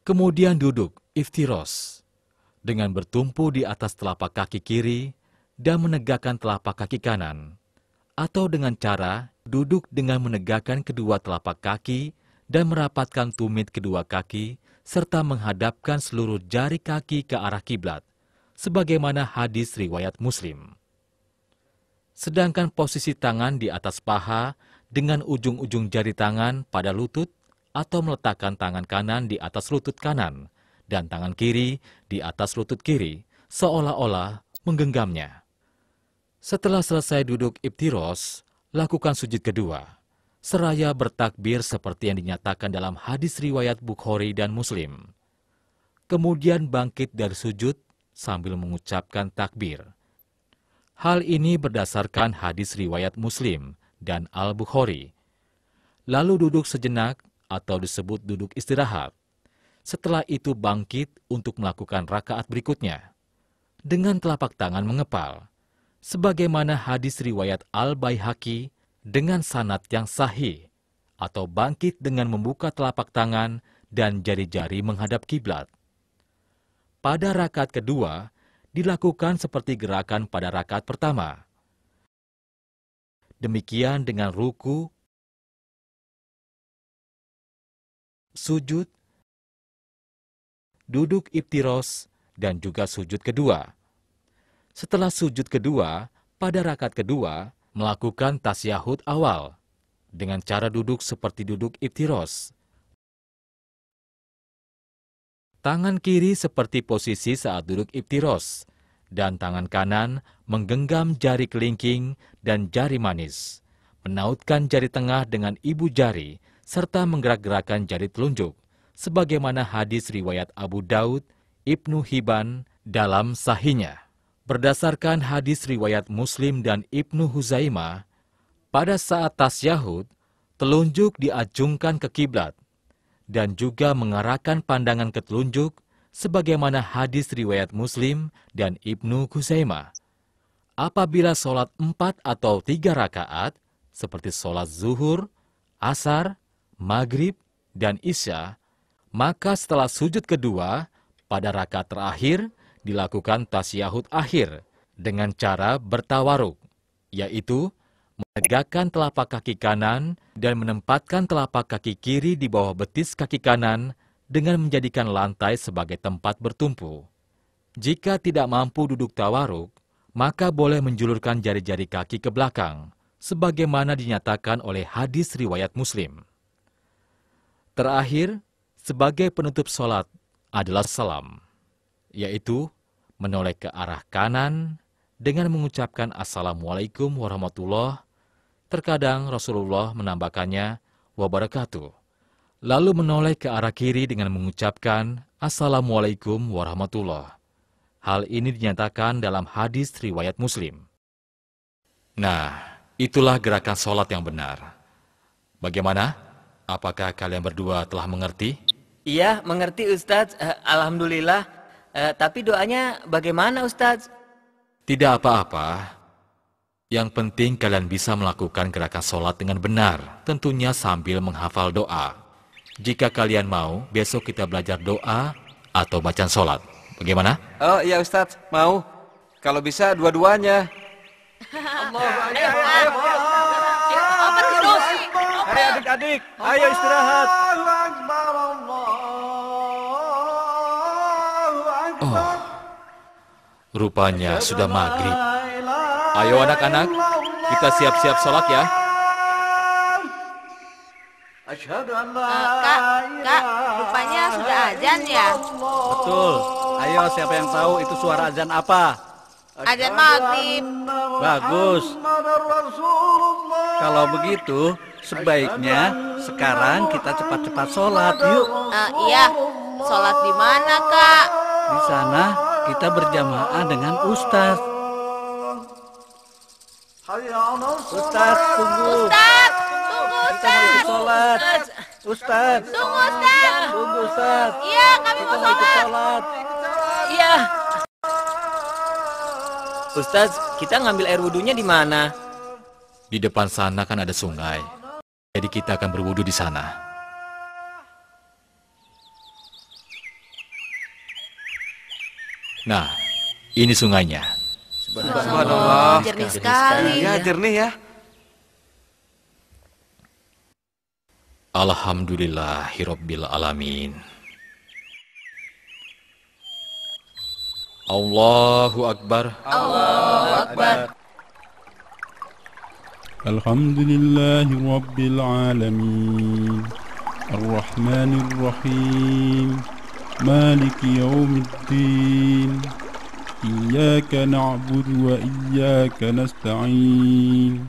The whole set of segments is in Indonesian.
Kemudian duduk iftiros dengan bertumpu di atas telapak kaki kiri dan menegakkan telapak kaki kanan, atau dengan cara duduk dengan menegakkan kedua telapak kaki dan merapatkan tumit kedua kaki serta menghadapkan seluruh jari kaki ke arah kiblat, sebagaimana hadis riwayat Muslim. Sedangkan posisi tangan di atas paha dengan ujung-ujung jari tangan pada lutut atau meletakkan tangan kanan di atas lutut kanan dan tangan kiri di atas lutut kiri, seolah-olah menggenggamnya. Setelah selesai duduk iftiros, lakukan sujud kedua, seraya bertakbir seperti yang dinyatakan dalam hadis riwayat Bukhari dan Muslim. Kemudian bangkit dari sujud sambil mengucapkan takbir. Hal ini berdasarkan hadis riwayat Muslim dan Al-Bukhari. Lalu duduk sejenak atau disebut duduk istirahat. Setelah itu bangkit untuk melakukan rakaat berikutnya dengan telapak tangan mengepal, sebagaimana hadis riwayat Al-Baihaqi dengan sanad yang sahih, atau bangkit dengan membuka telapak tangan dan jari-jari menghadap kiblat. Pada rakaat kedua, dilakukan seperti gerakan pada rakaat pertama. Demikian dengan ruku, sujud, duduk iftiros, dan juga sujud kedua. Setelah sujud kedua, pada rakaat kedua, melakukan tasyahud awal dengan cara duduk seperti duduk iftiros. Tangan kiri seperti posisi saat duduk iftiros, dan tangan kanan menggenggam jari kelingking dan jari manis, menautkan jari tengah dengan ibu jari, serta menggerak-gerakkan jari telunjuk, sebagaimana hadis riwayat Abu Daud, Ibnu Hibban dalam sahihnya. Berdasarkan hadis riwayat Muslim dan Ibnu Huzaimah, pada saat tasyahud, telunjuk diacungkan ke kiblat, dan juga mengarahkan pandangan ke telunjuk, sebagaimana hadis riwayat Muslim dan Ibnu Huzaimah. Apabila sholat 4 atau 3 rakaat, seperti sholat zuhur, asar, maghrib, dan isya, maka setelah sujud kedua, pada rakaat terakhir, dilakukan tasyahud akhir dengan cara bertawaruk, yaitu menegakkan telapak kaki kanan dan menempatkan telapak kaki kiri di bawah betis kaki kanan dengan menjadikan lantai sebagai tempat bertumpu. Jika tidak mampu duduk tawaruk, maka boleh menjulurkan jari-jari kaki ke belakang, sebagaimana dinyatakan oleh hadis riwayat Muslim. Terakhir, sebagai penutup sholat adalah salam, yaitu menoleh ke arah kanan dengan mengucapkan Assalamualaikum warahmatullah. Terkadang Rasulullah menambahkannya wabarakatuh. Lalu menoleh ke arah kiri dengan mengucapkan Assalamualaikum warahmatullah. Hal ini dinyatakan dalam hadis riwayat Muslim. Nah, itulah gerakan sholat yang benar. Bagaimana? Apakah kalian berdua telah mengerti? Iya, mengerti Ustadz. Alhamdulillah. Tapi doanya bagaimana Ustadz? Tidak apa-apa. Yang penting kalian bisa melakukan gerakan sholat dengan benar, tentunya sambil menghafal doa. Jika kalian mau, besok kita belajar doa atau bacaan sholat. Bagaimana? Oh iya Ustadz, mau. Kalau bisa dua-duanya. Hai adik-adik, ayo istirahat. Oh, rupanya sudah maghrib. Ayo anak-anak, kita siap-siap sholat ya. Kak, rupanya sudah azan ya? Betul. Ayo, siapa yang tahu itu suara azan apa? Azan maghrib. Bagus. Kalau begitu, sebaiknya sekarang kita cepat-cepat sholat, yuk. Iya, sholat di mana, Kak? Di sana kita berjamaah dengan Ustaz. Ustaz, tunggu. Ustaz, tunggu Kita mau ikut Ustaz. sholat. Ustaz. Tunggu Ustaz. Tunggu Ustaz. Iya, kami Kita mau mau ikut sholat. sholat. Iya. Ustadz, kita ngambil air wudhunya di mana? Di depan sana kan ada sungai. Jadi kita akan berwudu di sana. Nah, ini sungainya. Subhanallah. Jernih sekali. Iya, jernih ya. Alhamdulillahirabbil alamin. Allahu akbar. Alhamdulillahi Rabbil Alamin Ar-Rahmanir Rahim Maliki Yawmiddin Iyyaka na'budu wa iyyaka nasta'in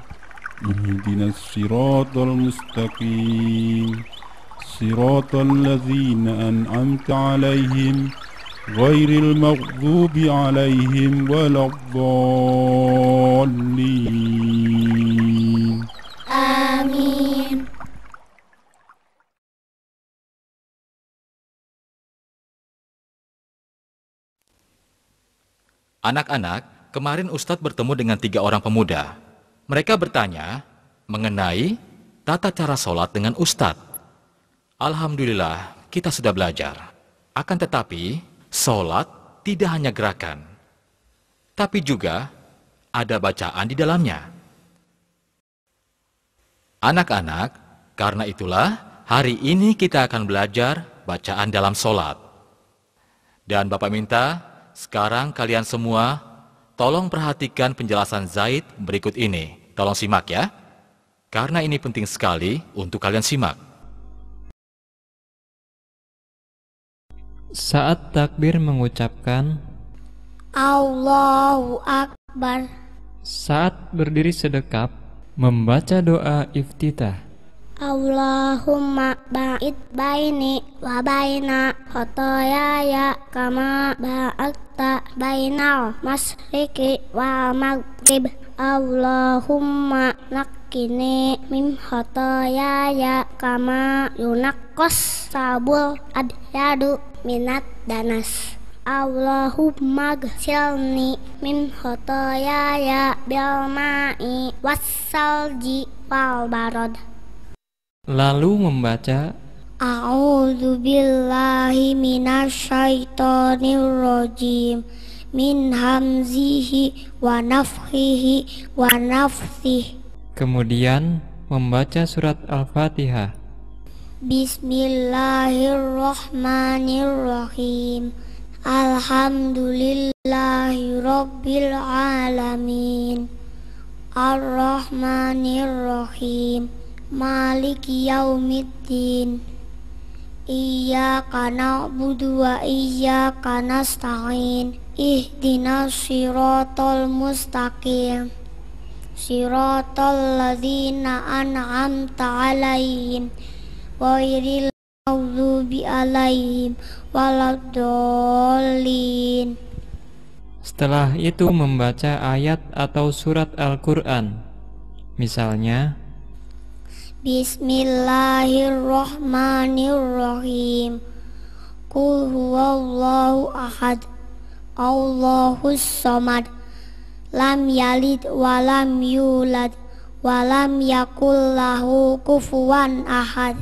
Ihdinas siratal mustaqim Siratal ladzina an'amta 'alaihim ghairil maghdubi 'alaihim waladdallin. Amin. Anak-anak, kemarin Ustadz bertemu dengan 3 orang pemuda. Mereka bertanya mengenai tata cara sholat dengan Ustadz. Alhamdulillah, kita sudah belajar. Akan tetapi, sholat tidak hanya gerakan, tapi juga ada bacaan di dalamnya. Anak-anak, karena itulah hari ini kita akan belajar bacaan dalam sholat. Dan Bapak minta, sekarang kalian semua tolong perhatikan penjelasan Zaid berikut ini. Tolong simak ya, karena ini penting sekali untuk kalian simak. Saat takbir mengucapkan Allahu Akbar. Saat berdiri sedekap membaca doa iftitah. Allahumma ba'id baini wa baina khotoyaya kama ba'adta bainal masyriki wal maghrib. Allahumma nakkini min khotoyaya kama yunaqqas sabul adyadu minat danas. Allahumma gsilni min khotoyaya bil ma'i wassalji wal barad. Lalu membaca A'udzu billahi minasyaitonir rajim min hamzihi wa nafthihi wa nafthihi. kemudian membaca surat Al-Fatihah. Bismillahirrahmanirrahim. Alhamdulillahi rabbil alamin. Ar-Rahmanir-Rahim. Maliki yaumiddin. Iyyaka na'budu wa iyyaka nasta'in. Ihdinas siratal mustaqim. Siratal ladzina an'amta 'alaihim ghairil maghdubi 'alaihim waladdallin. Setelah itu membaca ayat atau surat Al-Quran. Misalnya Bismillahirrahmanirrahim. Qul huwallahu ahad. Allahus samad. Lam yalid wa lam yulad wa lam yakul lahu kufuwan ahad.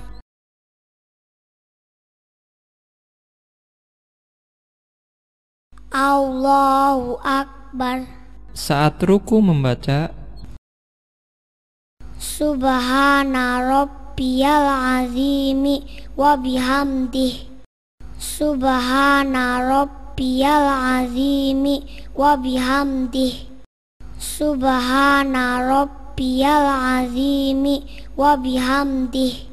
Allahu akbar. saat ruku membaca Subhana rabbiyal azimi wa bihamdih. Subhana rabbiyal azimi wa bihamdih. Subhana rabbiyal azimi wa bihamdih.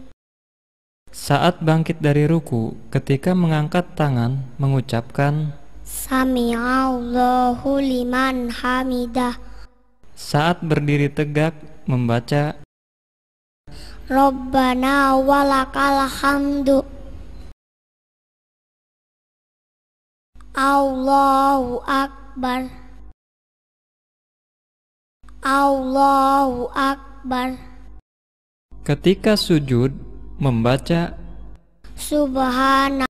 saat bangkit dari ruku, ketika mengangkat tangan mengucapkan Sami'allahu liman hamidah. saat berdiri tegak membaca Rabbana walakal hamdu. Allahu akbar. Allahu akbar. ketika sujud membaca Subhana